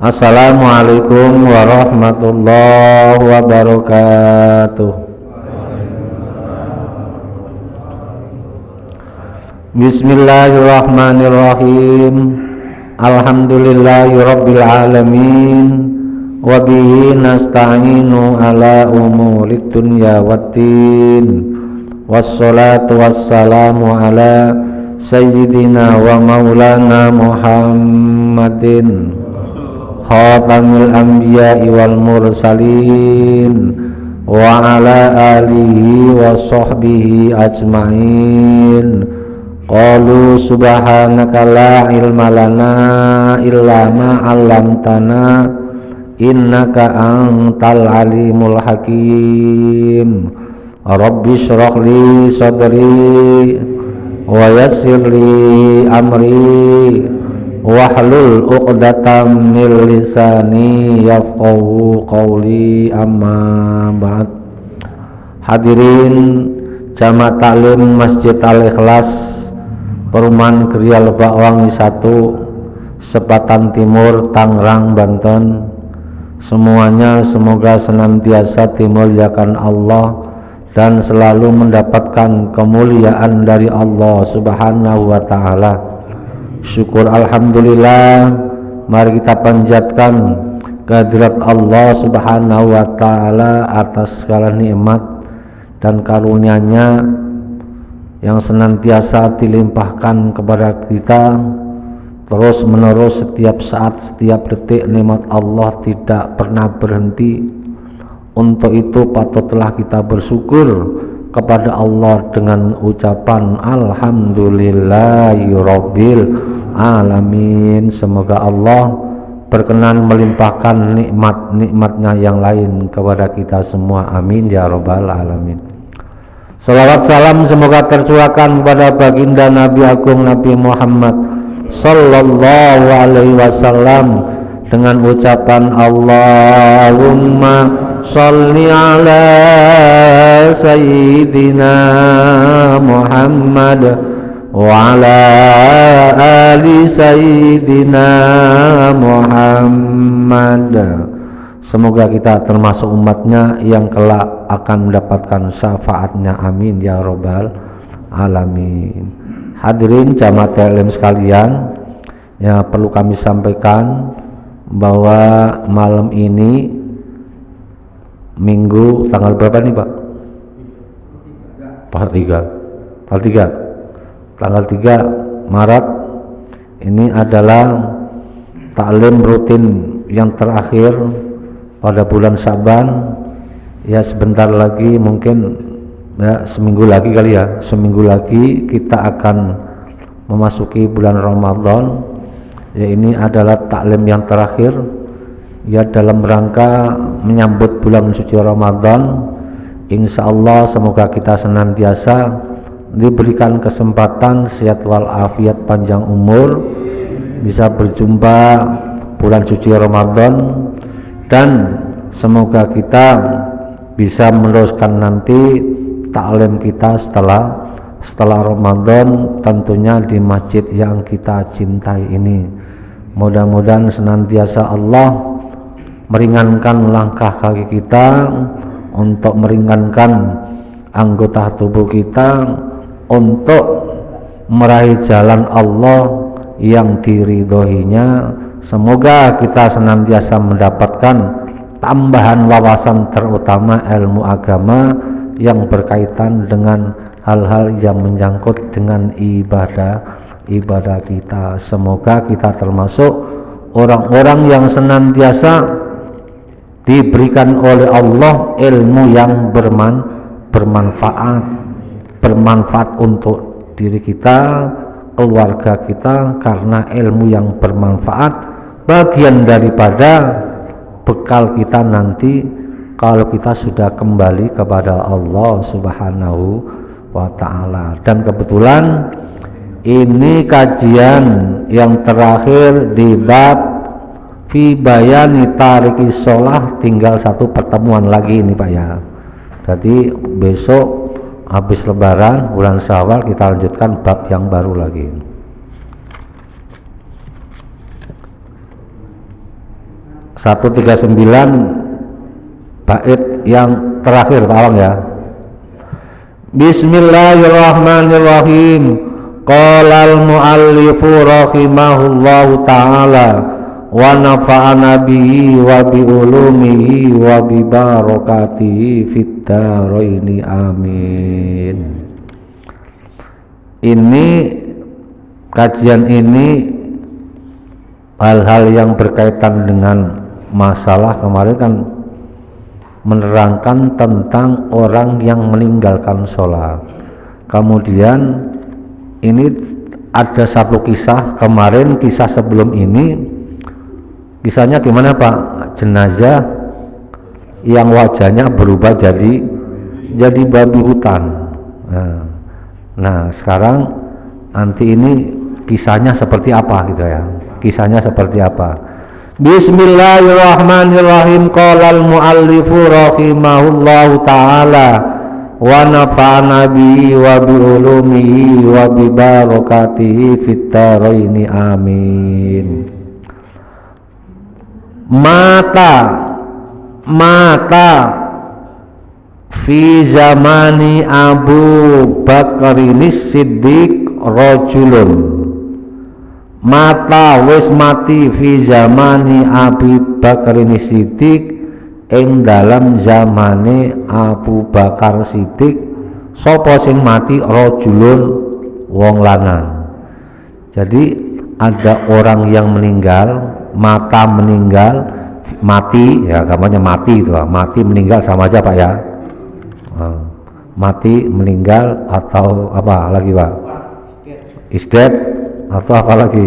Assalamualaikum warahmatullahi wabarakatuh. Bismillahirrahmanirrahim. Alhamdulillahirabbil alamin. Wa bihi nasta'inu ala umurid dunya waddin. Wassalatu wassalamu ala sayyidina wa maulana Muhammadin khatamil anbiya'i wal mursalin wa ala alihi wa sahbihi ajma'in. Qalu subhanaka la ilma lana illa ma 'allamtana innaka antal alimul hakim. Rabbi shrah li sadri wa yassir li amri wahlul 'uqdatam min lisani yafqahu qawli, amma ba'd. Hadirin jamaah taklim Masjid Al-Ikhlas Perumahan Gria Lebak Wangi 1 Sepatan Timur, Tangerang, Banten. Semuanya semoga senantiasa dimuliakan Allah dan selalu mendapatkan kemuliaan dari Allah Subhanahu wa ta'ala. Syukur alhamdulillah, mari kita panjatkan kehadirat Allah Subhanahu wa ta'ala atas segala nikmat dan karunia-Nya yang senantiasa dilimpahkan kepada kita terus menerus. Setiap saat, setiap detik nikmat Allah tidak pernah berhenti. Untuk itu patutlah kita bersyukur kepada Allah dengan ucapan alhamdulillahirabbil alamin. Semoga Allah berkenan melimpahkan nikmat-nikmatnya yang lain kepada kita semua, amin ya rabbal alamin. Salawat salam semoga tercurahkan kepada baginda Nabi Agung Nabi Muhammad sallallahu alaihi wasallam dengan ucapan Allahumma sholli ala sayyidina Muhammad wa ala ali sayyidina Muhammad. Semoga kita termasuk umatnya yang kelak akan mendapatkan syafaatnya, amin ya rabbal alamin. Hadirin jamaah taklim sekalian, ya perlu kami sampaikan bahwa malam ini Minggu tanggal berapa nih Pak? Tanggal 3 Maret ini adalah taklim rutin yang terakhir pada bulan Syaban. Ya sebentar lagi, mungkin ya seminggu lagi kali ya, seminggu lagi kita akan memasuki bulan Ramadan. Ya ini adalah taklim yang terakhir ya dalam rangka menyambut bulan suci Ramadan. Insya Allah semoga kita senantiasa diberikan kesempatan sehat walafiat, panjang umur, bisa berjumpa bulan suci Ramadan, dan semoga kita bisa meneruskan nanti taklim kita setelah Ramadan, tentunya di masjid yang kita cintai ini. Mudah-mudahan senantiasa Allah meringankan langkah kaki kita, untuk meringankan anggota tubuh kita, untuk meraih jalan Allah yang diridhoinya. Semoga kita senantiasa mendapatkan tambahan wawasan, terutama ilmu agama yang berkaitan dengan hal-hal yang menyangkut dengan ibadah kita. Semoga kita termasuk orang-orang yang senantiasa diberikan oleh Allah ilmu yang bermanfaat untuk diri kita, keluarga kita, karena ilmu yang bermanfaat bagian daripada bekal kita nanti kalau kita sudah kembali kepada Allah Subhanahu wa ta'ala. Dan kebetulan ini kajian yang terakhir di bab fi bayani tariki sholah, tinggal satu pertemuan lagi ini Pak ya. Jadi besok habis lebaran bulan Syawal kita lanjutkan bab yang baru lagi. 139 bait yang terakhir Pak Awang ya. Bismillahirrahmanirrahim. Qala al-muallifu rahimahullahu ta'ala wa nafa'ana bihi wa bi ulumihi wa bi barakatihi fid dharaini amin. Ini kajian ini hal-hal yang berkaitan dengan masalah kemarin kan menerangkan tentang orang yang meninggalkan sholat. Kemudian ini ada satu kisah kemarin, kisah sebelum ini, kisahnya gimana Pak? Jenazah yang wajahnya berubah jadi babi hutan. Nah sekarang nanti ini kisahnya seperti apa gitu ya? Kisahnya seperti apa? Bismillahirrahmanirrahim. Qala al-muallifu rahimahullahu ta'ala wa nafa'ana bihi wa bi ulumihi wa bi barakatihi fid dharaini amin. Mata fi zamani Abu Bakrinis Siddiq rajulun. Mata wis mati fi zamani Abi Bakrinis Siddiq ing dalam zamane Abu Bakar Siddiq. Sapa sing mati? Rajulun, wong lanang. Jadi ada orang yang meninggal, mata meninggal, mati ya, gambarnya mati itu, mati meninggal sama aja Pak ya. Mati meninggal atau apa lagi Pak? Isdet atau apa lagi?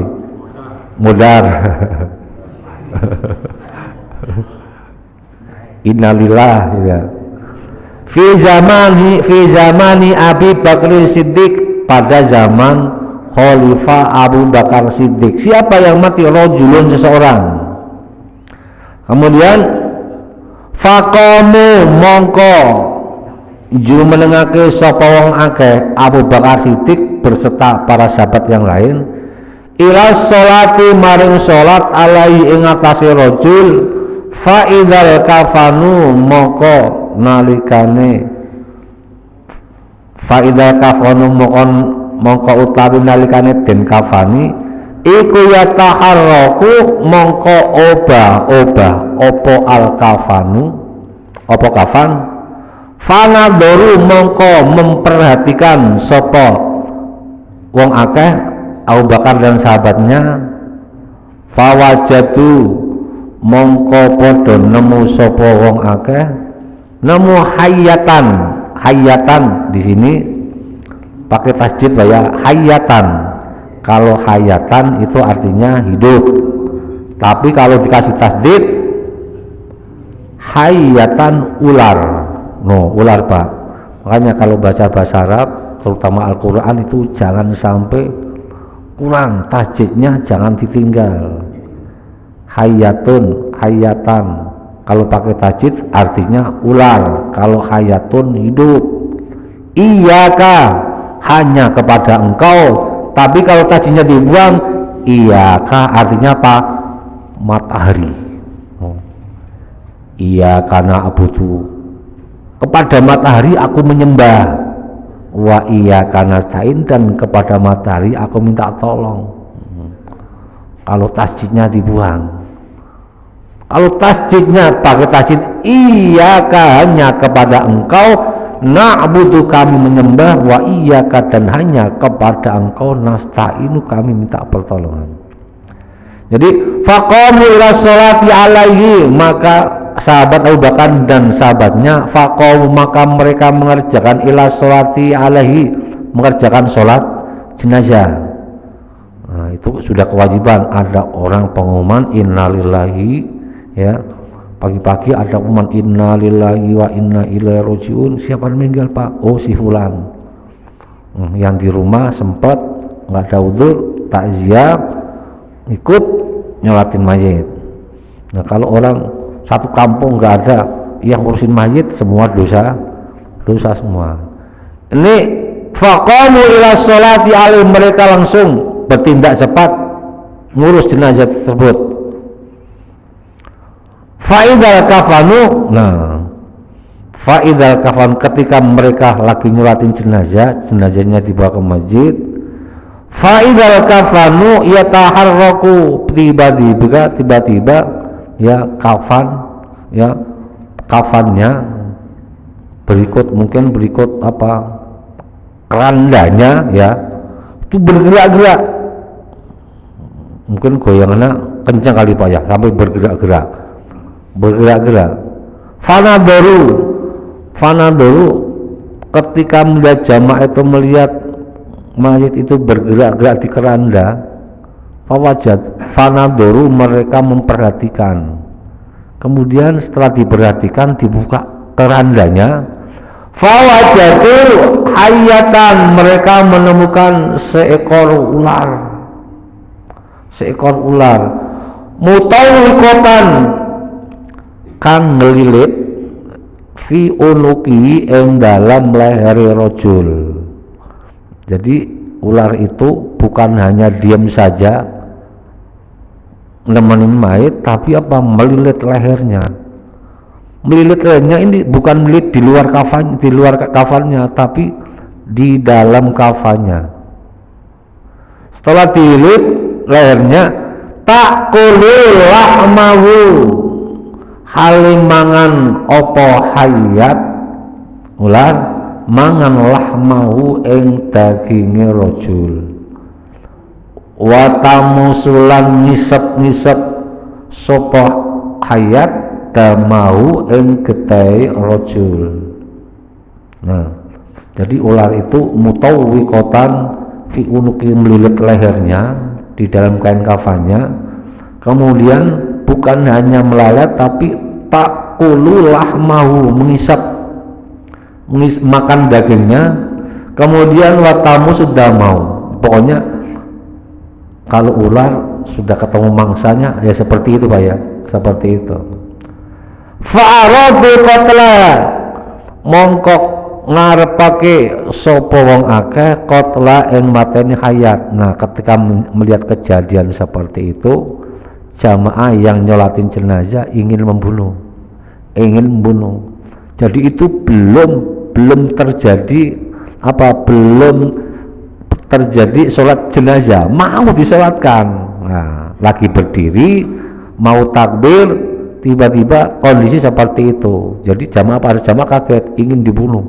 Mudar. Innalillah ya. Fi zamani Abi Bakar Siddiq, pada zaman Khalifah Abu Bakar Siddiq. Siapa yang mati? Rajulun, seseorang. Kemudian faqamu mongko jumenengake sapa wong akeh Abu Bakar Siddiq berserta para sahabat yang lain ila sholati maring sholat alaihi ing atase rajul. Fa idzal kafanu moko nalikane fa idzal kafanu moko utawi nalikane den kafani iku yataharraku mongko obah-obah opo al kafanu opo kafan. Fanadoru mongko memperhatikan sapa wong akeh Abu Bakar dan sahabatnya. Fawajadu mongko podo nemu sapa wong akeh, nemu hayatan di sini pakai tasjid ya, hayatan. Kalau hayatan itu artinya hidup, tapi kalau dikasih tasdid hayatan ular, ular Pak. Makanya kalau baca bahasa Arab terutama Al-Quran itu jangan sampai kurang, tasjidnya jangan ditinggal. Hayatun, hayatan, kalau pakai tasjid artinya ular, kalau hayatun hidup. Iyaka, hanya kepada engkau, tapi kalau tasjidnya dibuang, iyaka artinya apa? Matahari. Iyaka na'budu, kepada matahari aku menyembah. Wa iyyaka nasta'in, dan kepada matahari aku minta tolong. Kalau tasjidnya dibuang, kalau tasjidnya pakai tasjid iyyaka, hanya kepada engkau, na'budu kami menyembah, wa iyyaka, dan hanya kepada engkau, nasta'inu kami minta pertolongan. Jadi faqamu ila sholati alaihi, maka sahabat Abu Bakar dan sahabatnya faqamu maka mereka mengerjakan ila sholati alaihi, mengerjakan sholat jenazah. Nah, itu sudah kewajiban. Ada orang pengumuman innalillahi ya, pagi-pagi ada pengumuman innalillahi wa inna ilaihi rajiun. Siapa yang meninggal Pak? Oh si fulan. Yang di rumah sempat nggak ada udzur, takziah, ikut nyolatin mayit. Nah kalau orang satu kampung nggak ada yang ngurusin mayit, semua dosa semua. Ini faqamu ila sholati alaihi, mereka langsung bertindak cepat ngurus jenazah tersebut. Fa'idal kafanu, nah fa'idal kafan, ketika mereka lagi nyulatin jenazahnya dibawa ke masjid, fa'idal kafanu yataharraku, tiba-tiba ya kafannya berikut apa, kerandanya ya itu bergerak-gerak, mungkin goyangannya kencang kali Pak ya, sampai bergerak-gerak. Fanadoru ketika melihat jamaah itu melihat mayit itu bergerak-gerak di keranda, fanadoru mereka memperhatikan, kemudian setelah diperhatikan dibuka kerandanya, fawajadu hayatan, mereka menemukan seekor ular mutawwiqatan kang ngelilit fi unuki ing dalam leher rajul. Jadi ular itu bukan hanya diam saja nemenin mayit, tapi apa, melilit lehernya. Melilit lehernya ini bukan melilit di luar kafannya, tapi di dalam kafannya. Setelah dililit lehernya, takulul lahmahu, halimangan opo hayat ular, mangan lahmahu ing daginge rajul, watamusulan ngisep sopo hayat damahu ing getahe rajul. Nah, jadi ular itu mutawwiqatan fi unuki, melilit lehernya di dalam kain kafannya, kemudian bukan hanya melalat tapi takulu lahmahu, makan dagingnya, kemudian watamu sudah mau, pokoknya kalau ular sudah ketemu mangsanya ya seperti itu Pak ya, seperti itu. Fa'aradu qatla, mongkok ngarepake sapa wong akeh qatla ing mateni hayat. Nah, ketika melihat kejadian seperti itu, jamaah yang nyolatin jenazah ingin membunuh. Jadi itu belum terjadi sholat jenazah, mau disolatkan. Nah, lagi berdiri mau takbir, tiba-tiba kondisi seperti itu. Jadi para jamaah kaget, ingin dibunuh.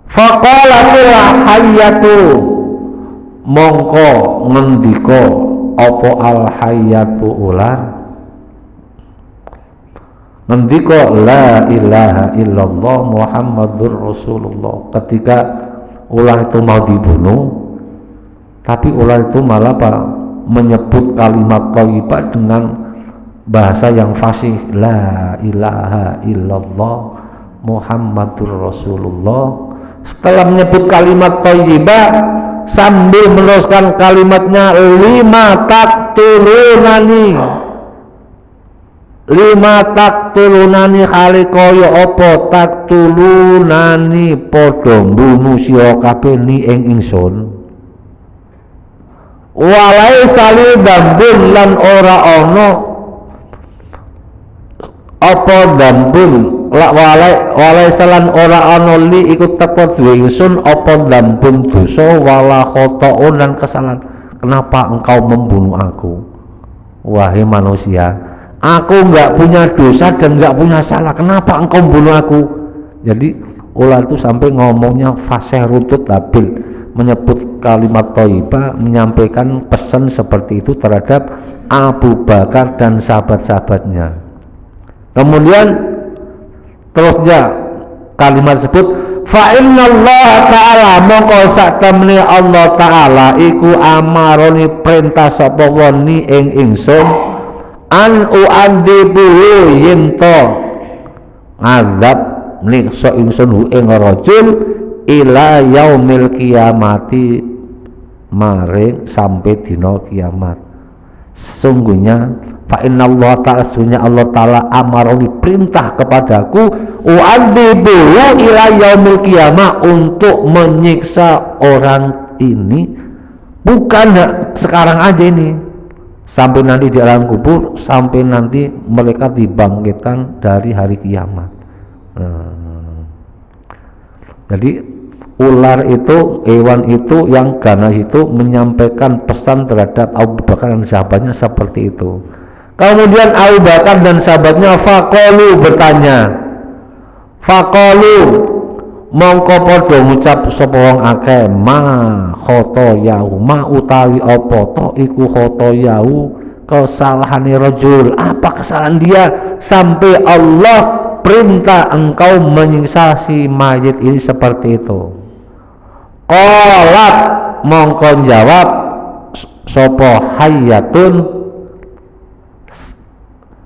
Faqalatil hayyatu, mongko ngendika apa al hayyatu ular, ngendika la ilaha illallah Muhammadur Rasulullah. Ketika ular itu mau dibunuh, tapi ular itu malah menyebut kalimat thayyibah dengan bahasa yang fasih, la ilaha illallah Muhammadur Rasulullah. Setelah menyebut kalimat thayyibah sambil meneruskan kalimatnya, lima taktulunani kali kaya apa, taktulunani padha mbunuh sira kabeh ni ing ingsun, walai sali dambun lan ora ana apa dambun, walai salan ora ana li iku teko duwe ingsun apa dambun dosa, wala khotoun lan kesalahan. Kenapa engkau membunuh aku? Wahai manusia, aku enggak punya dosa dan enggak punya salah, kenapa engkau membunuh aku? Jadi ular itu sampai ngomongnya fasih rutut labil, menyebut kalimat thayyibah, menyampaikan pesan seperti itu terhadap Abu Bakar dan sahabat-sahabatnya. Kemudian terusnya kalimat tersebut, fa innallaha ta'ala, mongko sak temene Allah taala iku amaroni perintah sapa woni ing ingsun, an u'adzibuhu yento azab niksa ingsun hu ing rajul ila yaumil kiamati, maring sampai dina kiamat. Sesungguhnya fa innallaha ta'ala, sesungguhnya Allah taala amaroni perintah kepadaku, u'adzibuhu ila yaumil kiamah, untuk menyiksa orang ini bukan sekarang aja ini, sampai nanti di alam kubur, sampai nanti mereka dibangkitkan dari hari kiamat. Jadi ular itu, hewan itu yang ganas itu menyampaikan pesan terhadap Abu Bakar dan sahabatnya seperti itu. Kemudian Abu Bakar dan sahabatnya faqalu bertanya, faqalu mongko padha ngucap sapa wong akeh, ma khotoyahu, ma utawi apa to iku khotoyahu, kesalahane rajul, apa kesalahan dia sampai Allah perintah engkau menyiksa si mayit ini seperti itu. Qalat mongko jawab sapa Hayyatun,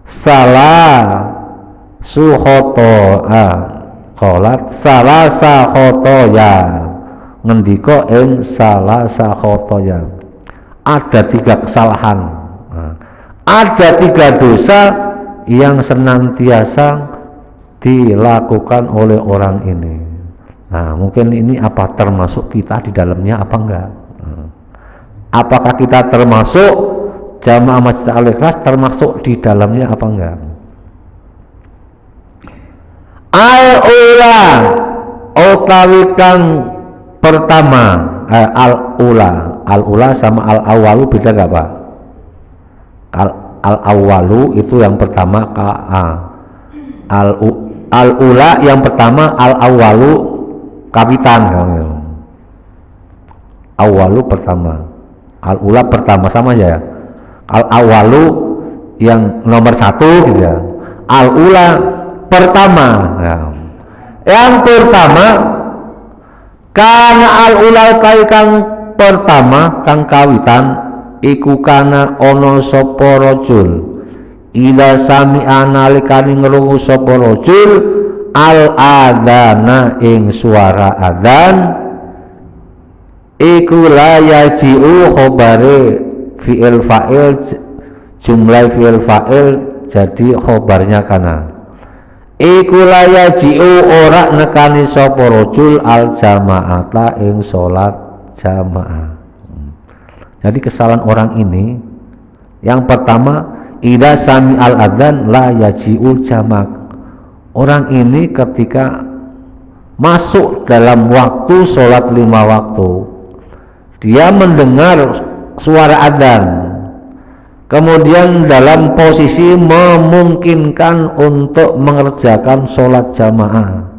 salah suhoto qalat salah sahotoya, ngendika ing salah sahotoya, ada 3 kesalahan, ada 3 dosa yang senantiasa dilakukan oleh orang ini. Nah, mungkin ini apa termasuk kita di dalamnya apa enggak? Apakah kita termasuk jamaah Masjid Al-Ikhlas, termasuk di dalamnya apa enggak? Al-ula utawi kang pertama, al-ula sama al-awalu beda enggak, Pak? Al-awalu itu yang pertama, al-ula yang pertama, al-awalu kapitan, awalu pertama, al-ula pertama, sama aja ya. Al-awalu yang nomor 1 gitu ya, al-ula pertama ya. Yang pertama kana al-ula kang pertama kang kawitan iku kana ono sapa rajul ila sami'a nalikane ngrungu sapa rajul al-adzana ing suara adzan iku la yaji'u khobare fi'il fa'il, jumlah fi'il fa'il jadi khobarnya kana iku la yaji'u ora nekani sapa rajul al jama'ata ing salat jamaah. Jadi kesalahan orang ini yang pertama, idza sami al adzan la yaji'ul jama'. Orang ini ketika masuk dalam waktu sholat 5 waktu, dia mendengar suara adzan, kemudian dalam posisi memungkinkan untuk mengerjakan sholat jamaah,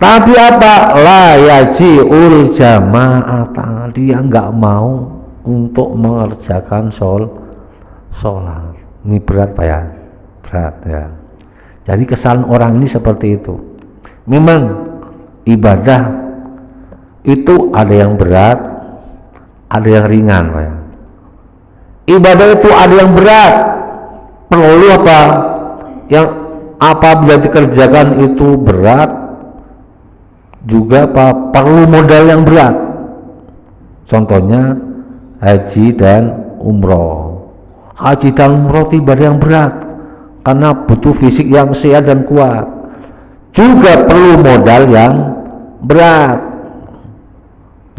tapi apa? La yaji'ul jama'ata, dia nggak mau untuk mengerjakan sholat. Ini berat Pak ya? Berat ya. Jadi kesalahan orang ini seperti itu. Memang ibadah itu ada yang berat, ada yang ringan Pak ya. Ibadah itu ada yang berat, perlu apa? Yang apabila dikerjakan itu berat, juga apa? Perlu modal yang berat. Contohnya haji dan umroh. Haji dan umroh itu ibadah yang berat karena butuh fisik yang sehat dan kuat. Juga perlu modal yang berat.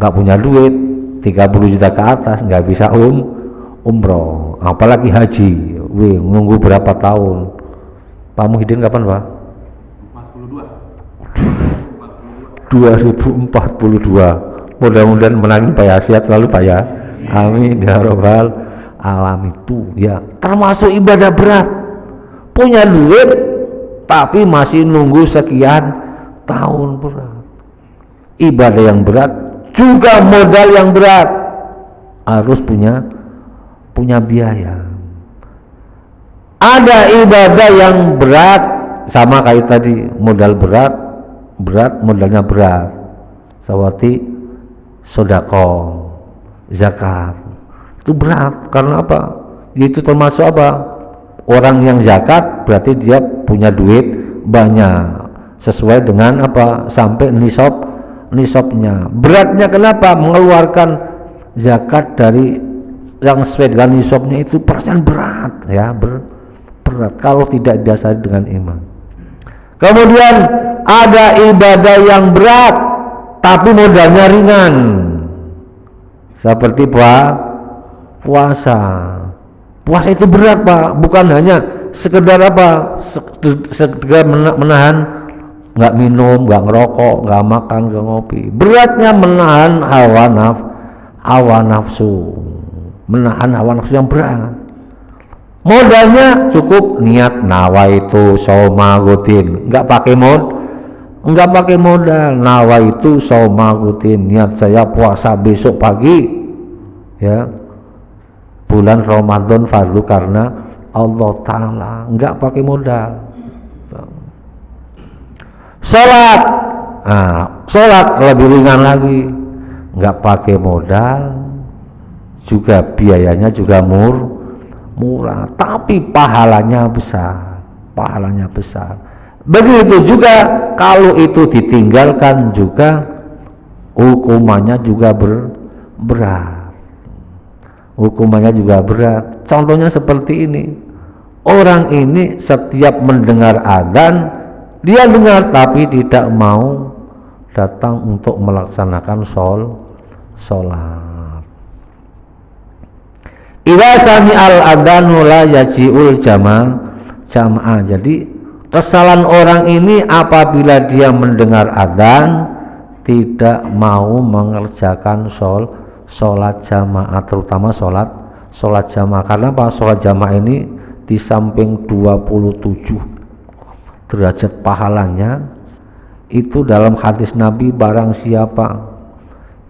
Nggak punya duit 30 juta ke atas nggak bisa umroh, apalagi haji. Wih, nunggu berapa tahun? Pak Muhyiddin kapan Pak? 2042. Mudah-mudahan menangin Pak ya, sehat selalu Pak ya. Amin ya robbal alamin. Itu ya termasuk ibadah berat. Punya duit tapi masih nunggu sekian tahun, berat. Ibadah yang berat juga modal yang berat, harus punya biaya. Ada ibadah yang berat sama kayak tadi, modal berat modalnya berat, seperti sedekah, zakat. Itu berat karena apa? Itu termasuk apa? Orang yang zakat berarti dia punya duit banyak sesuai dengan apa? Sampai nisabnya. Beratnya kenapa? Mengeluarkan zakat dari yang sesuai dengan nisabnya itu perasaan berat ya, berat kalau tidak didasari dengan iman. Kemudian ada ibadah yang berat tapi modalnya ringan, seperti puasa. Puasa itu berat Pak, bukan hanya sekedar sekedar menahan nggak minum, nggak ngerokok, nggak makan, nggak ngopi. Beratnya menahan hawa nafsu, menahan hawa nafsu yang berat. Modalnya cukup niat nawaitu saumagutin, nggak pakai modal, nawaitu saumagutin, niat saya puasa besok pagi, ya. Bulan Ramadan fardu karena Allah Ta'ala, nggak pakai modal. Sholat lebih ringan lagi, nggak pakai modal, juga biayanya juga murah, tapi pahalanya besar. Begitu juga kalau itu ditinggalkan juga hukumannya juga berat. Contohnya seperti ini, orang ini setiap mendengar adzan dia dengar tapi tidak mau datang untuk melaksanakan sholat. Idza sami'al adzanu la yaji'ul jamaah. Jadi kesalahan orang ini apabila dia mendengar adzan tidak mau mengerjakan sholat jamaah, terutama sholat jamaah. Karena apa? Sholat jamaah ini di samping 27 derajat pahalanya, itu dalam hadis Nabi, barang siapa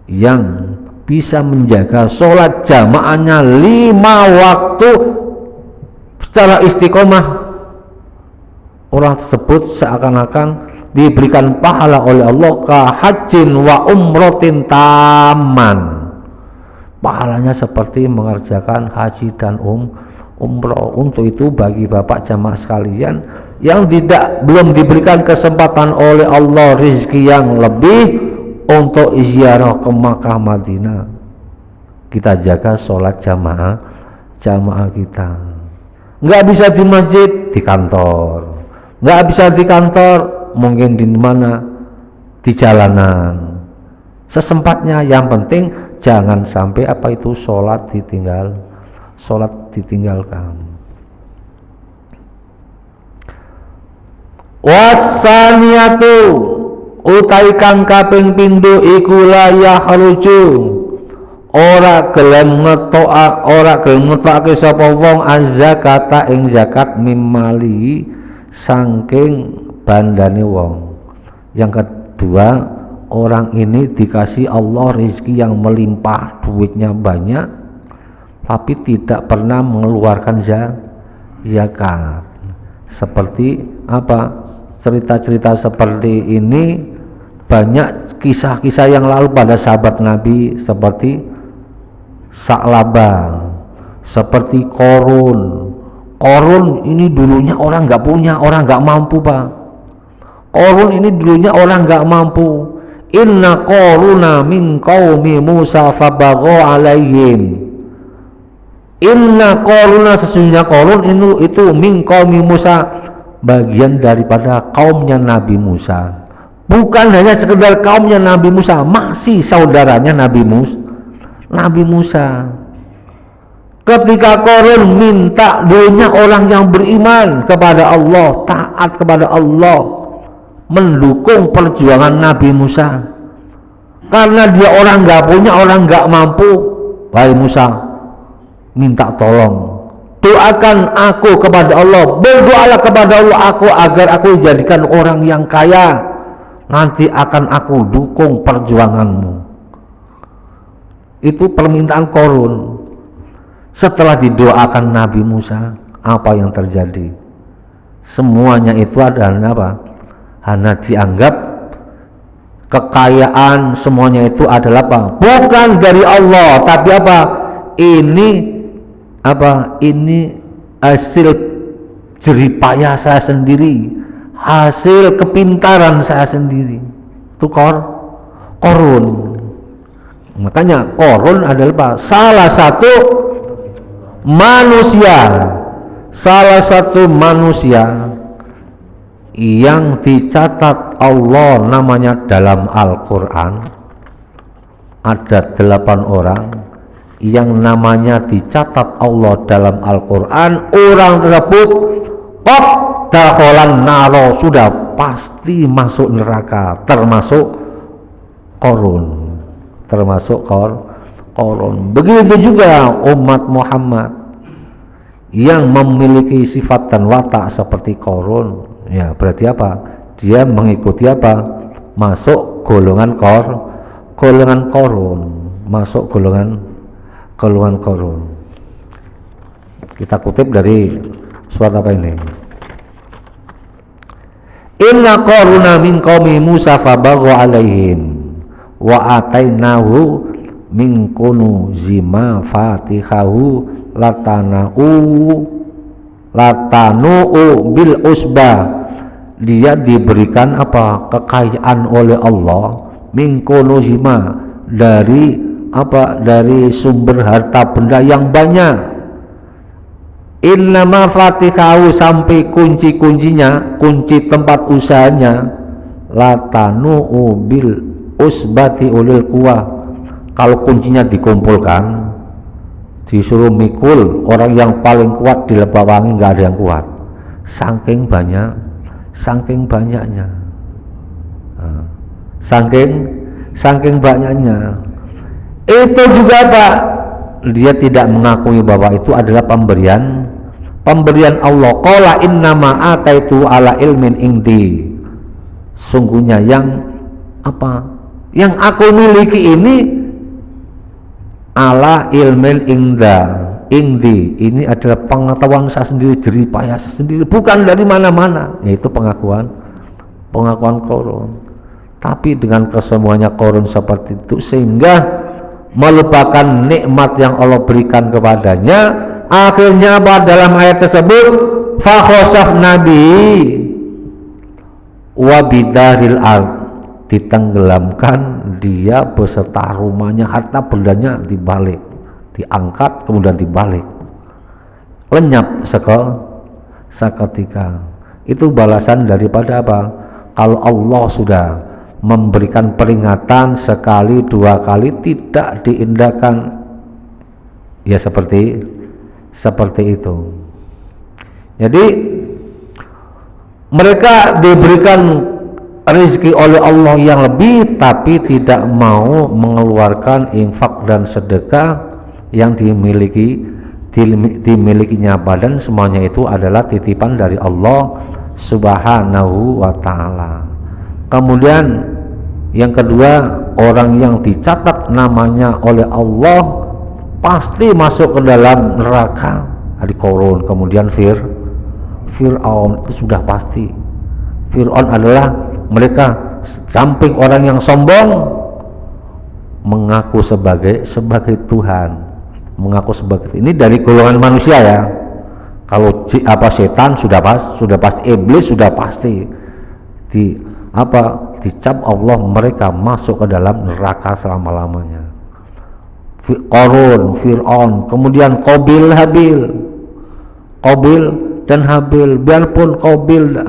yang bisa menjaga sholat jamaahnya 5 waktu secara istiqomah, orang tersebut seakan-akan diberikan pahala oleh Allah ka hajjin wa umrotin taman. Pahalanya seperti mengerjakan haji dan umroh. Untuk itu bagi bapak jamaah sekalian yang belum diberikan kesempatan oleh Allah rezeki yang lebih untuk ziarah ke Makkah Madinah, kita jaga sholat jamaah kita. Nggak bisa di masjid, di kantor. Nggak bisa di kantor, mungkin di mana, di jalanan, sesempatnya. Yang penting jangan sampai sholat ditinggalkan. Wasaniyatu utai kang kaping pindho iku la yahruju, ora gelem ngetokake sapa wong az-zakata ing zakat mimali saking bandane wong. Yang kedua, orang ini dikasih Allah rezeki yang melimpah, duitnya banyak, tapi tidak pernah mengeluarkan zakat. Seperti apa? Cerita-cerita seperti ini banyak, kisah-kisah yang lalu pada sahabat Nabi, seperti Sa'labah, seperti Korun ini dulunya orang nggak punya, orang nggak mampu Pak. Korun ini dulunya orang nggak mampu. Inna Koruna min qaumi Musa fabagha alaihim. Inna Koruna, sesungguhnya Korun itu min qaumi Musa, bagian daripada kaumnya Nabi Musa. Bukan hanya sekedar kaumnya Nabi Musa, masih saudaranya Nabi Musa. Ketika Korun minta, dulunya orang yang beriman kepada Allah, taat kepada Allah, mendukung perjuangan Nabi Musa. Karena dia orang nggak punya, orang nggak mampu, wahai Musa, minta tolong, doakan aku kepada Allah, berdoalah kepada Allah agar aku dijadikan orang yang kaya, nanti akan aku dukung perjuanganmu. Itu permintaan Korun. Setelah didoakan Nabi Musa, apa yang terjadi? Semuanya itu adalah apa? Hanya dianggap kekayaan, semuanya itu adalah apa? Bukan dari Allah, tapi apa? Ini hasil jeripaya saya sendiri, hasil kepintaran saya sendiri. Itu Korun. Makanya Korun adalah apa? Salah satu manusia yang dicatat Allah namanya dalam Al-Quran. Ada 8 orang yang namanya dicatat Allah dalam Al-Quran, orang tersebut qad dakhalan naro, sudah pasti masuk neraka, termasuk Qarun, termasuk Qarun. Begitu juga umat Muhammad yang memiliki sifat dan watak seperti Qarun, ya berarti apa? Dia mengikuti apa? Masuk golongan Qarun, masuk golongan Qarun. Kita kutip dari surat apa ini? Inna Qaruna min qaumi Musa fabagha alaihim wa atainahu min kunuzi ma fatihahu latanu bil usba. Dia diberikan apa? Kekayaan oleh Allah, min kunuzi ma, dari apa? Dari sumber harta benda yang banyak. Innama fatihahu, sampai kunci-kuncinya, kunci tempat usahanya, latanu bil usbati ulil kuwah. Kalau kuncinya dikumpulkan, disuruh mikul, orang yang paling kuat di Lebawangi nggak ada yang kuat, saking banyaknya, saking banyaknya. Itu juga Pak, dia tidak mengakui bahwa itu adalah pemberian Allah. Qala innama ataitu ala ilmin indi, sungguhnya yang apa, yang aku miliki ini ala ilmin indi, ini adalah pengetahuan saya sendiri, jerih payah saya sendiri, bukan dari mana-mana. Yaitu pengakuan Qarun. Tapi dengan kesemuanya Qarun seperti itu, sehingga melupakan nikmat yang Allah berikan kepadanya. Akhirnya apa dalam ayat tersebut? Fa khosafna bihi wa bidaril ard, ditenggelamkan dia beserta rumahnya, harta bendanya dibalik, diangkat kemudian dibalik, lenyap seketika. Itu balasan daripada apa? Kalau Allah sudah memberikan peringatan sekali dua kali tidak diindahkan, ya seperti itu. Jadi mereka diberikan rezeki oleh Allah yang lebih, tapi tidak mau mengeluarkan infak dan sedekah yang dimilikinya badan. Semuanya itu adalah titipan dari Allah Subhanahu wa ta'ala. Kemudian yang kedua, orang yang dicatat namanya oleh Allah pasti masuk ke dalam neraka, ada Qarun. Kemudian Fir'aun, itu sudah pasti. Fir'aun adalah mereka, samping orang yang sombong, mengaku sebagai Tuhan, mengaku sebagai, ini dari golongan manusia ya. Kalau setan sudah pasti, iblis sudah pasti dicap Allah, mereka masuk ke dalam neraka selama-lamanya. Qarun, Fir'aun, kemudian Qabil dan Habil. Biarpun Qabil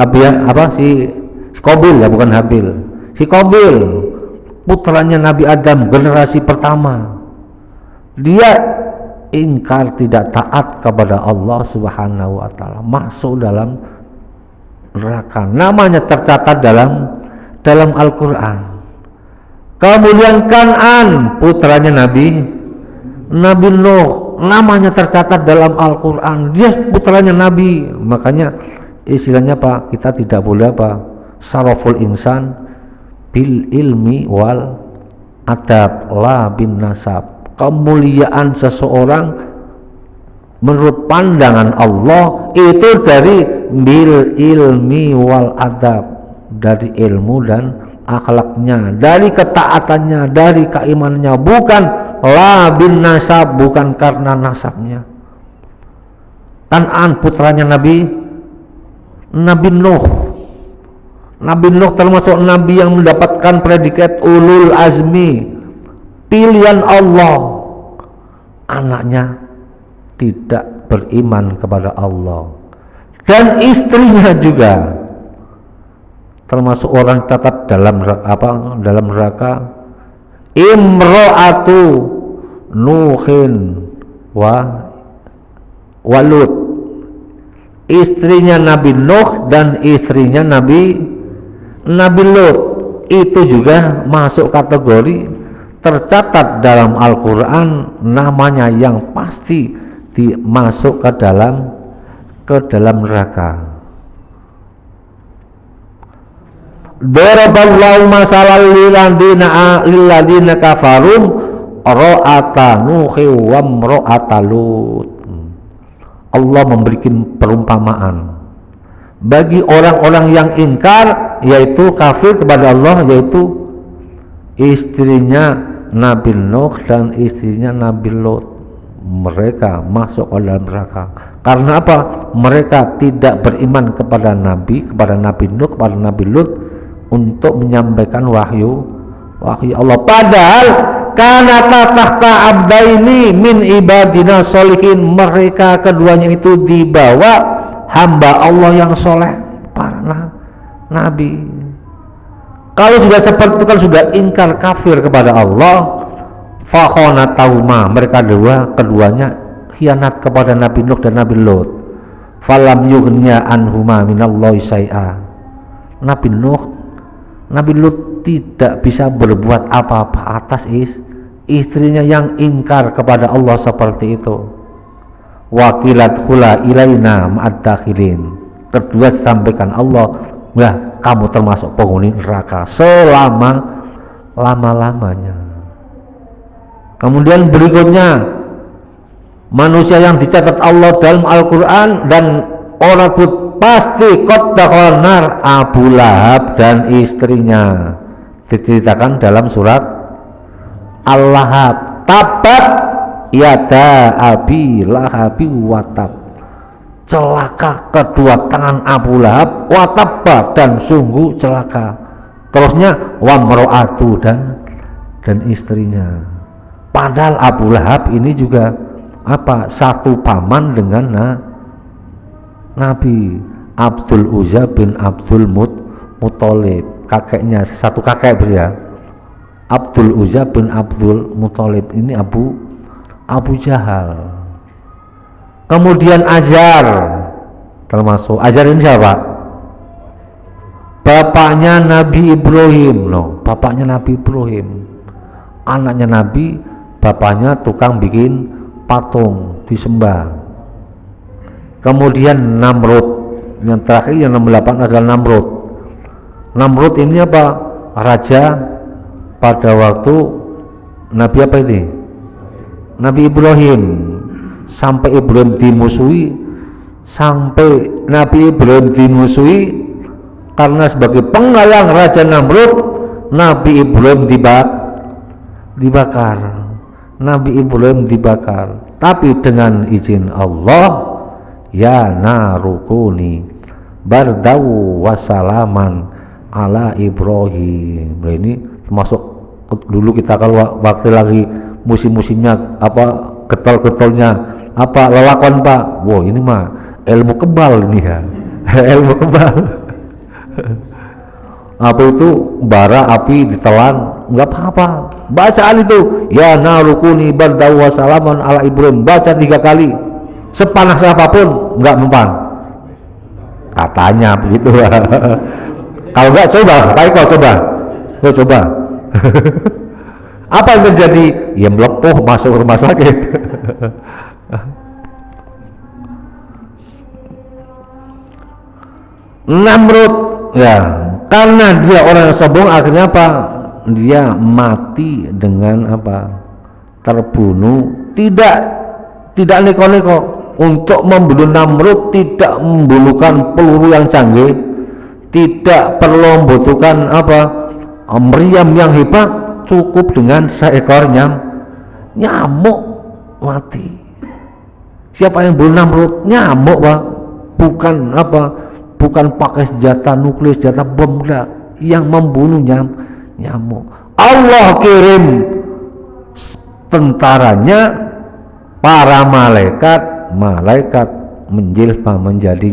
Qabil ya, bukan Habil. Si Qabil putranya Nabi Adam, generasi pertama, dia ingkar, tidak taat kepada Allah Subhanahu wa ta'ala, masuk dalam neraka, namanya tercatat dalam Al-Quran. Kemudian Kan'an, putranya Nabi Nuh, namanya tercatat dalam Al-Quran, dia putranya Nabi. Makanya istilahnya Pak, kita tidak boleh saraful insan bil ilmi wal adab la bin nasab. Kemuliaan seseorang menurut pandangan Allah itu dari bil ilmi wal adab, dari ilmu dan akhlaknya, dari ketaatannya, dari keimanannya, bukan la bin nasab, bukan karena nasabnya. Kan'an putranya Nabi Nuh. Nabi Nuh termasuk nabi yang mendapatkan predikat ulul azmi, pilihan Allah. Anaknya tidak beriman kepada Allah, dan istrinya juga termasuk orang tetap dalam neraka. Imro'atu Nuhin wa Lut, istrinya Nabi Nuh dan istrinya Nabi Lut itu juga masuk kategori tercatat dalam Al-Quran, namanya yang pasti dimasuk ke dalam neraka. Daraballahu masalan lilladzina kafarum ra'ata Nuhi wa imra'ata Lut. Allah memberikan perumpamaan bagi orang-orang yang ingkar, yaitu kafir kepada Allah, yaitu istrinya Nabi Nuh dan istrinya Nabi Lut. Mereka masuk ke dalam neraka. Karena apa? Mereka tidak beriman kepada Nabi Nuh, kepada Nabi Lut untuk menyampaikan wahyu Allah. Padahal kanata tahta abdaini min ibadina solihin, mereka keduanya itu dibawa hamba Allah yang soleh, para nabi. Kalau sudah seperti itu kan sudah ingkar kafir kepada Allah, fakhonatahuma, mereka keduanya khianat kepada Nabi Nuh dan Nabi Lut. Falam yughniya anhuma minallahi syai'a. Nabi Lut tidak bisa berbuat apa-apa atas istrinya yang ingkar kepada Allah seperti itu. Wakilat hula ilaina ma'ad-dakhilin. Kedua disampaikan Allah, ya kamu termasuk penghuni neraka lama-lamanya. Kemudian berikutnya, manusia yang dicatat Allah dalam Al-Quran dan orang itu pasti qad dakhala nar, Abu Lahab dan istrinya, diceritakan dalam surat Al-Lahab. Tabat yada abi lahabi watab, celaka kedua tangan Abu Lahab, watabba dan sungguh celaka. Terusnya wamro'atu dan istrinya. Padahal Abu Lahab ini juga satu paman dengan Nabi Abdul Uzza bin Abdul Muthalib, kakeknya, satu kakek beliau. Abdul Uzza bin Abdul Muthalib ini Abu Jahal. Kemudian Azar, termasuk Azar ini siapa? Bapaknya Nabi Ibrahim, bapaknya Nabi Ibrahim, anaknya Nabi, bapaknya tukang bikin patung disembah. Kemudian Namrud, yang terakhir yang nomor 8 adalah Namrud ini raja pada waktu Nabi ini? Nabi Ibrahim. Sampai Nabi Ibrahim dimusuhi karena sebagai penghalang Raja Namrud, Nabi Ibrahim dibakar. Tapi dengan izin Allah, ya narukuni bardau wasalaman ala Ibrahim. Nah, ini termasuk dulu kita kalau waktu lagi musim-musimnya getol-getolnya lelakon Pak. Wow, ini mah ilmu kebal ini ya. Ilmu kebal. Itu bara api ditelan, enggak apa-apa. Bacaan itu ya narukuni bardau wasalaman ala Ibrahim, baca 3 kali. Sepanas apapun enggak mempan. Katanya begitu. Kalau enggak coba. Apa yang terjadi? Ya melepuh, masuk rumah sakit. Namrud, ya, karena dia orang sombong, akhirnya dia mati dengan terbunuh. Tidak neko-neko untuk membunuh Namrud, tidak membunuhkan peluru yang canggih, tidak perlu membutuhkan meriam yang hebat, cukup dengan seekor nyamuk mati. Siapa yang bunuh Namrud? Nyamuk, Pak. Bukan pakai senjata nuklir, senjata bom, enggak. Yang membunuh nyamuk. Allah kirim tentaranya, para malaikat menjilbab menjadi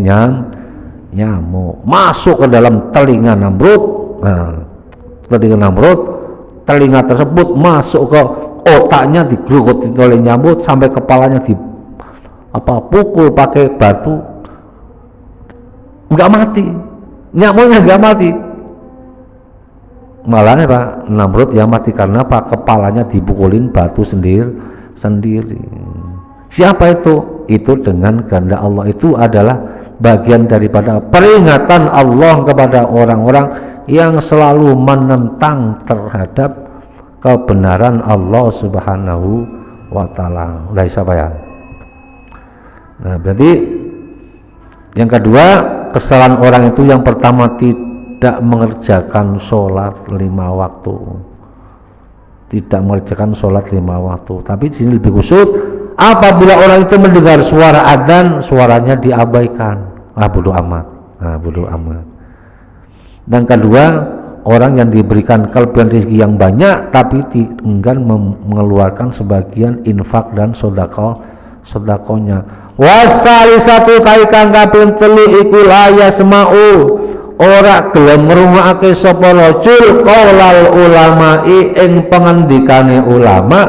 nyamuk, masuk ke dalam telinga Namrud. Telinga tersebut masuk ke otaknya digerogotin oleh nyamuk sampai kepalanya di pukul pakai batu, nggak mati, nyamuknya nggak mati, malah Pak Namrud yang mati karena kepalanya dipukulin batu sendiri. Siapa itu? Itu dengan kehendak Allah. Itu adalah bagian daripada peringatan Allah kepada orang-orang yang selalu menentang terhadap kebenaran Allah Subhanahu wa ta'ala. Udah siapa ya? Nah, berarti yang kedua, kesalahan orang itu yang pertama tidak mengerjakan sholat 5 waktu. Tidak mengerjakan sholat 5 waktu. Tapi di sini lebih khusus, apabila orang itu mendengar suara adzan, suaranya diabaikan. Bodoh amat. Bodoh amat. Dan kedua, orang yang diberikan kelebihan rezeki yang banyak tapi enggan mengeluarkan sebagian infak dan sedekahnya. Wasalisatu kaikang kaping 3 iku la yasma'u, ora gelem ngrungokake sapa rajul qaulal ulama'i ing pengendikane ulama,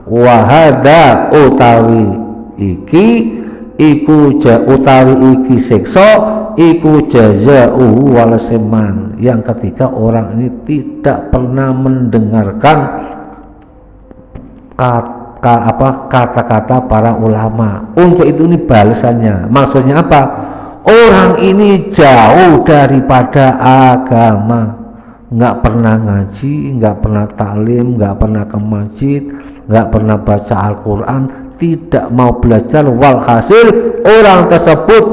wa hadza utawi iki iku utawi iki siksa iku jazaa'u walaseman. Yang ketiga, orang ini tidak pernah mendengarkan kata-kata para ulama. Untuk itu ini balasannya. Maksudnya apa? Orang ini jauh daripada agama, nggak pernah ngaji, nggak pernah taklim, nggak pernah ke masjid, nggak pernah baca Al-Quran, tidak mau belajar. Walhasil orang tersebut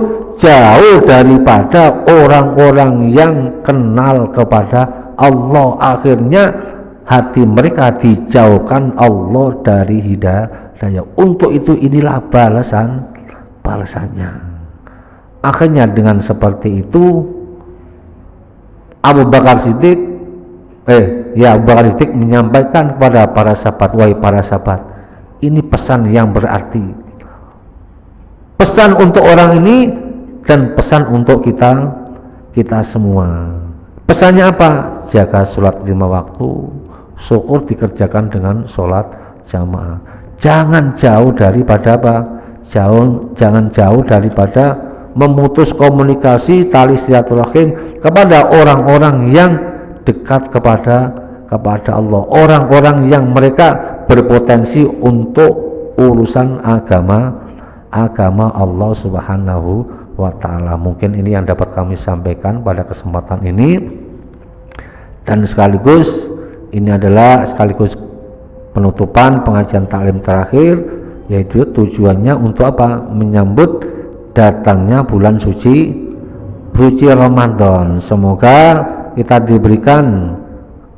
jauh daripada orang-orang yang kenal kepada Allah. Akhirnya hati mereka dijauhkan Allah dari hidayah. Untuk itu inilah balasannya. Akhirnya dengan seperti itu Abu Bakar Siddiq menyampaikan kepada para sahabat, wahai para sahabat, ini pesan yang berarti, pesan untuk orang ini dan pesan untuk kita semua. Pesannya apa? Jaga sholat 5 waktu, syukur dikerjakan dengan sholat jamaah. Jangan jauh daripada jangan jauh daripada memutus komunikasi tali silaturahim kepada orang-orang yang dekat kepada Allah, orang-orang yang mereka berpotensi untuk urusan agama Allah Subhanahu wa ta'ala. Mungkin ini yang dapat kami sampaikan pada kesempatan ini, dan sekaligus ini adalah sekaligus penutupan pengajian taklim terakhir, yaitu tujuannya untuk apa? Menyambut datangnya bulan suci Ramadan. Semoga kita diberikan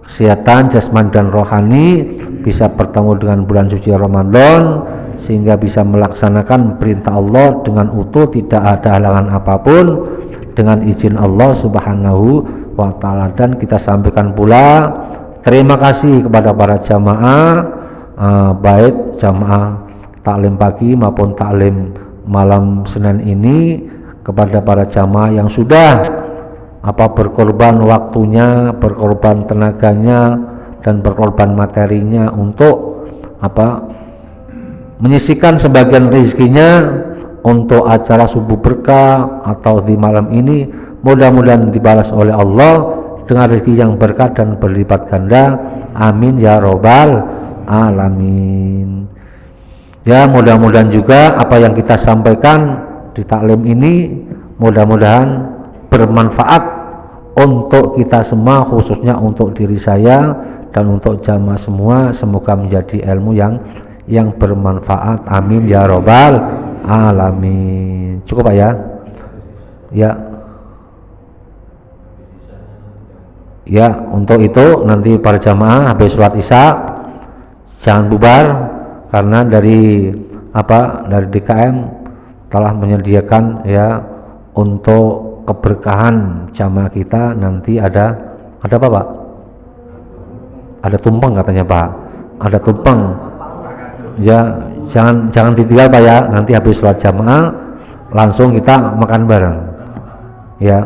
kesehatan jasmani dan rohani, bisa bertemu dengan bulan suci Ramadan, sehingga bisa melaksanakan perintah Allah dengan utuh, tidak ada halangan apapun, dengan izin Allah Subhanahu wa ta'ala. Dan kita sampaikan pula terima kasih kepada para jamaah, baik jamaah taklim pagi maupun taklim malam Senin ini, kepada para jamaah yang sudah berkorban waktunya, berkorban tenaganya, dan berkorban materinya untuk menyisihkan sebagian rezekinya untuk acara subuh berkah atau di malam ini. Mudah-mudahan dibalas oleh Allah dengan rezeki yang berkah dan berlipat ganda. Amin ya robbal alamin. Ya, mudah-mudahan juga apa yang kita sampaikan di taklim ini mudah-mudahan bermanfaat untuk kita semua, khususnya untuk diri saya dan untuk jamaah semua. Semoga menjadi ilmu yang bermanfaat. Amin ya robbal alamin. Cukup Pak ya? Ya, untuk itu nanti para jamaah habis sholat isya jangan bubar, karena dari DKM telah menyediakan ya untuk keberkahan jamaah kita. Nanti ada apa Pak? Ada tumpeng katanya Pak, ada tumpeng ya, jangan ditinggal Pak ya. Nanti habis sholat jamaah langsung kita makan bareng ya.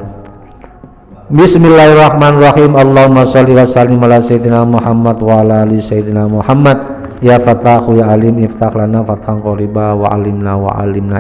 Bismillahirrahmanirrahim. Allahumma sholli wa sallim ala sayyidina Muhammad wa ala ali sayyidina Muhammad. Ya Fatahu ya Alim iftah lana fathan qariba wa alimna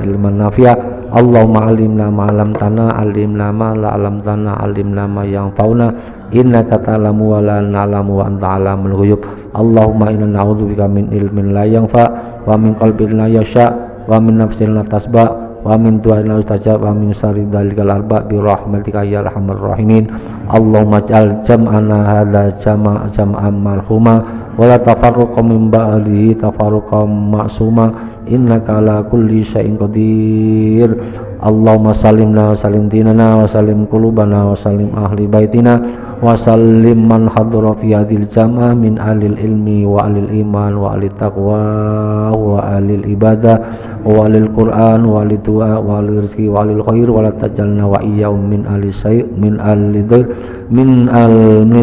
ilman nafi'a. Allahumma alimna ma 'allamtana, alimna ma la 'allamtana, alimna ma yanfa'una, innaka ta'lamu wa la na'lamu wa anta 'alamul ghuyub. Allahumma inna na'udzubika min ilmin la yanfa' wa min qalbin la yasha' wa min nafsin la tasba' wa min du'ain la ustajab wa min syarri dzalikal arba' bi rahmatika ya arhamar rahimin. Allahumma ij'al jam'ana hadza jam'an marhuma wa la tafarruqa min ba'dihi tafarruqan ma'suma innaka ala kulli syai'in qadir. Allahumma salimna wa salim dinana wa salim qulubana wa salim ahli baitina wa salim man hadhara fi hadhil jam'ah min alil ilmi wa alil iman wa alil taqwa wa alil ibadah wa alil Qur'an wa alil du'a wa alil rizki wa alil khair wa la tajalna wa iyyahum min ali sayy min alidhir min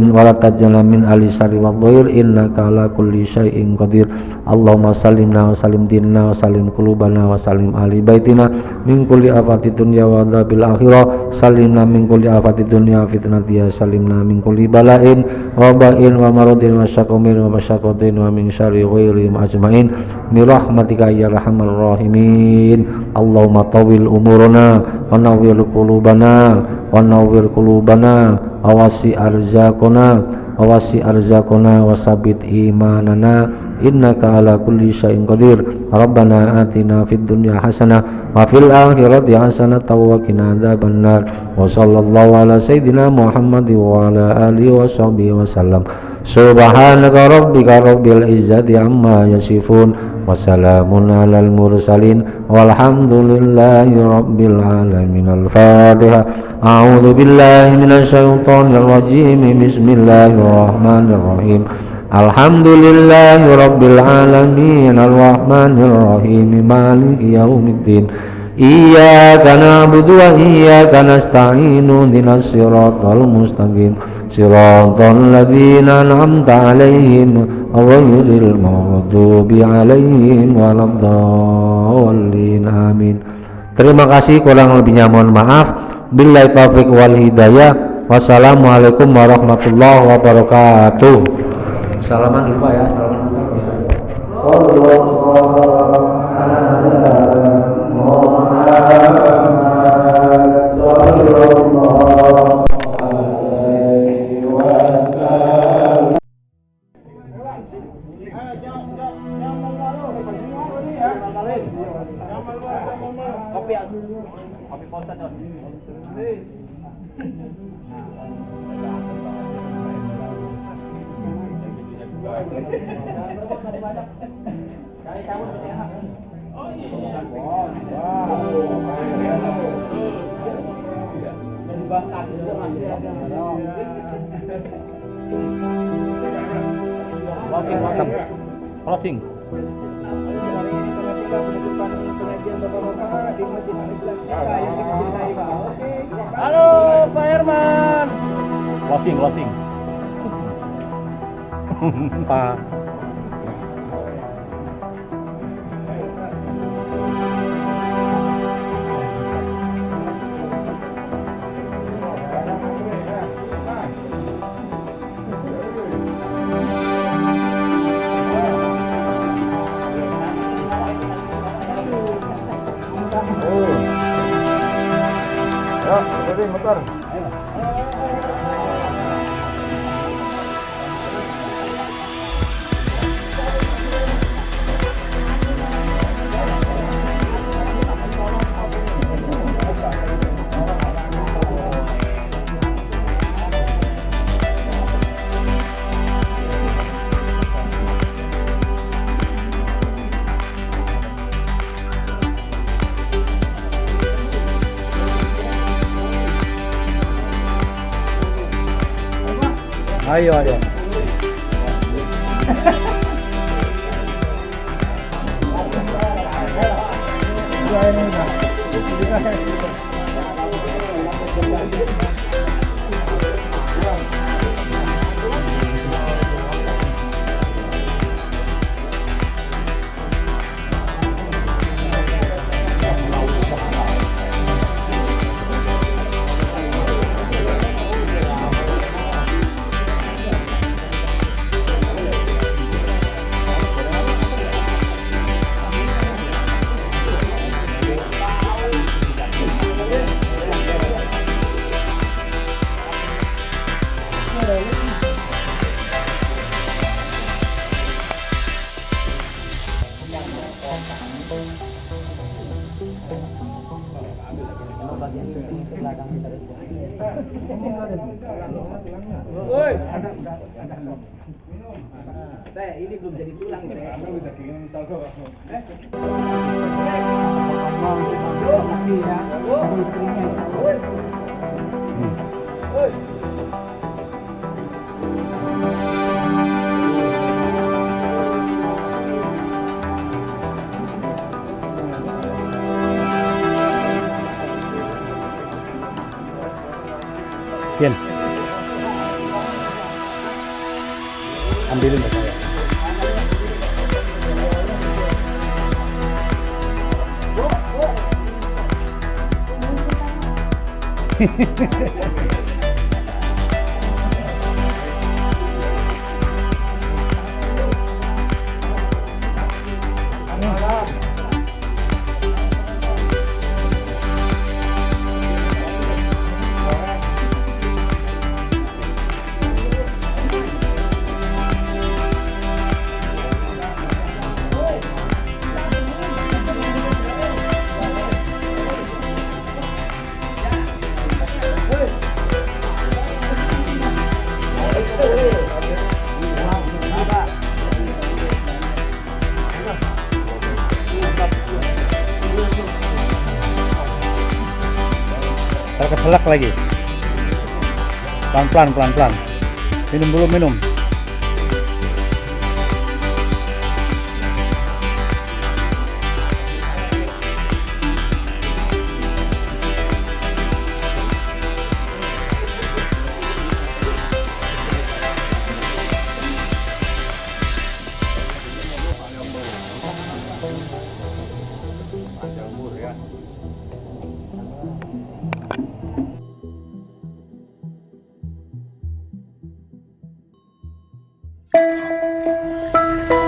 wa la tajalna min ali syarri wa dhair innaka ala kulli syai'in qadir. Allahumma salimna wa salim dinna wa salim qulubana wa salim ahli baitina min kulli afati dunya wa adzabil akhirah. Salimna min kulli afati dunya fitnati ya salimna min kulli bala'in wa ba'in wa maradin wa syaqamin wa masyaqatin wa min syarri ghairihim ajmain bi rahmatika ya arhamar rahimin. Allahumma tawil umurana wa nawwir qulubana wa nawwir qulubana wa wasi arzaqana wa sabit imanana innaka ala kulli syai'in qadir. Rabbana atina fid dunya hasanah wa fil akhirati hasanah wa qina adzabannar. Wa sallallahu ala sayidina Muhammad wa ala alihi wa sahbihi wa sallam. Subhanaka rabbika rabbil izzati amma yasifun wa salamun alal mursalin walhamdulillahi rabbil alamin. Al-Fatihah. A'udzu billahi minasy syaithanir rajim. Bismillahirrahmanirrahim. Alhamdulillahi rabbil alamin arrahmanir rahim maliki yaumiddin. Iyyaka na'budu wa iyyaka nasta'inu ihdinas siratal mustaqim siratal ladzina an'amta 'alaihim ghairil maghdubi 'alaihim waladdallin. Amin. Terima kasih, kurang lebihnya mohon maaf. Billahi taufiq wal hidayah. Wassalamualaikum warahmatullahi wabarakatuh. Salaman dulu Pak ya, salaman dulu ya. Sallallahu alaihi wasallam. Kopi poster dong. Closing. Halo Pak Herman. Closing. Pak. Motor. Ayo. Teh, ini belum jadi tulang teh. Pian. Ambilin ke saya. Keselak lagi. Pelan-pelan. Minum dulu, minum. Panjang umur ya. Thank you.